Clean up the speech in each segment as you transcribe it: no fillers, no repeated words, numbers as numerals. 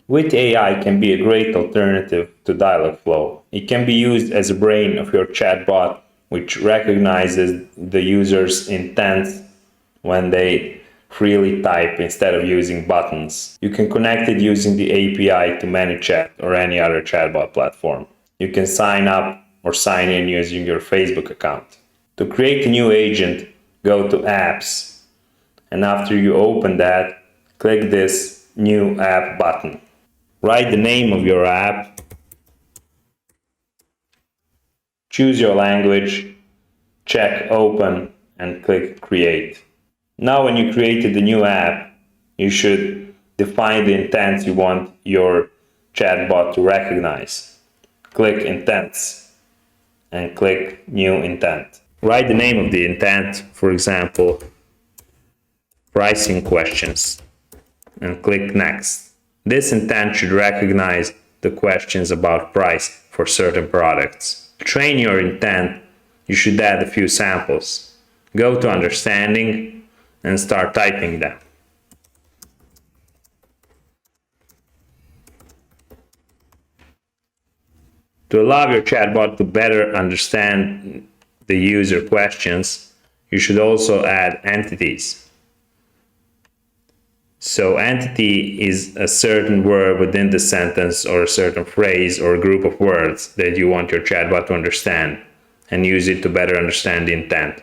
Wit.ai can be a great alternative to Dialogflow. It can be used as a brain of your chatbot, which recognizes the user's intent when they freely type instead of using buttons. You can connect it using the API to ManyChat or any other chatbot platform. You can sign up or sign in using your Facebook account. To create a new agent, go to Apps, and after you open that, click this New App button. Write the name of your app, choose your language, check Open, and click Create. Now when you created the new app, you should define the intents you want your chatbot to recognize. Click Intents and click New Intent. Write the name of the intent, for example, pricing questions, and click Next. This intent should recognize the questions about price for certain products. To train your intent, you should add a few samples. Go to Understanding and start typing them. To allow your chatbot to better understand the user questions, you should also add entities. So entity is a certain word within the sentence or a certain phrase or group of words that you want your chatbot to understand and use it to better understand the intent.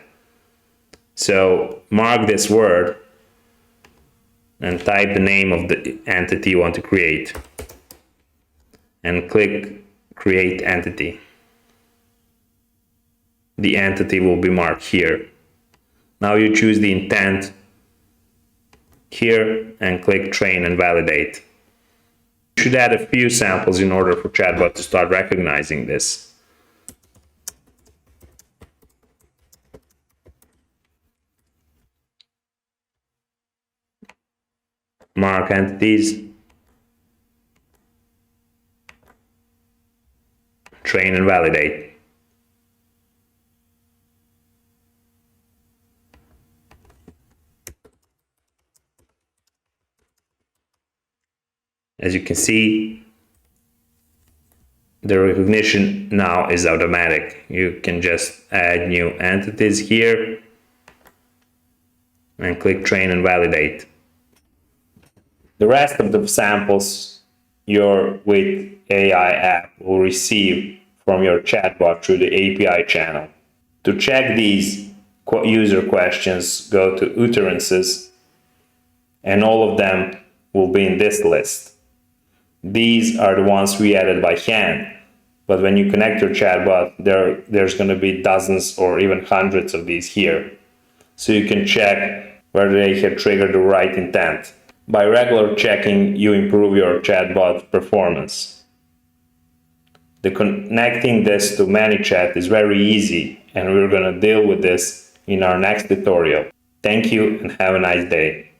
So mark this word and type the name of the entity you want to create and click Create Entity. The entity will be marked here. Now you choose the intent here and click Train and Validate. You should add a few samples in order for chatbot to start recognizing this. Mark entities, train and validate. As you can see, the recognition now is automatic. You can just add new entities here and click Train and Validate. The rest of the samples your Wit.ai app will receive from your chatbot through the API channel. To check these user questions, go to Utterances, and all of them will be in this list. These are the ones we added by hand, but when you connect your chatbot, there's going to be dozens or even hundreds of these here. So you can check whether they have triggered the right intent. By regular checking, you improve your chatbot performance. Connecting this to ManyChat is very easy, and we're going to deal with this in our next tutorial. Thank you and have a nice day.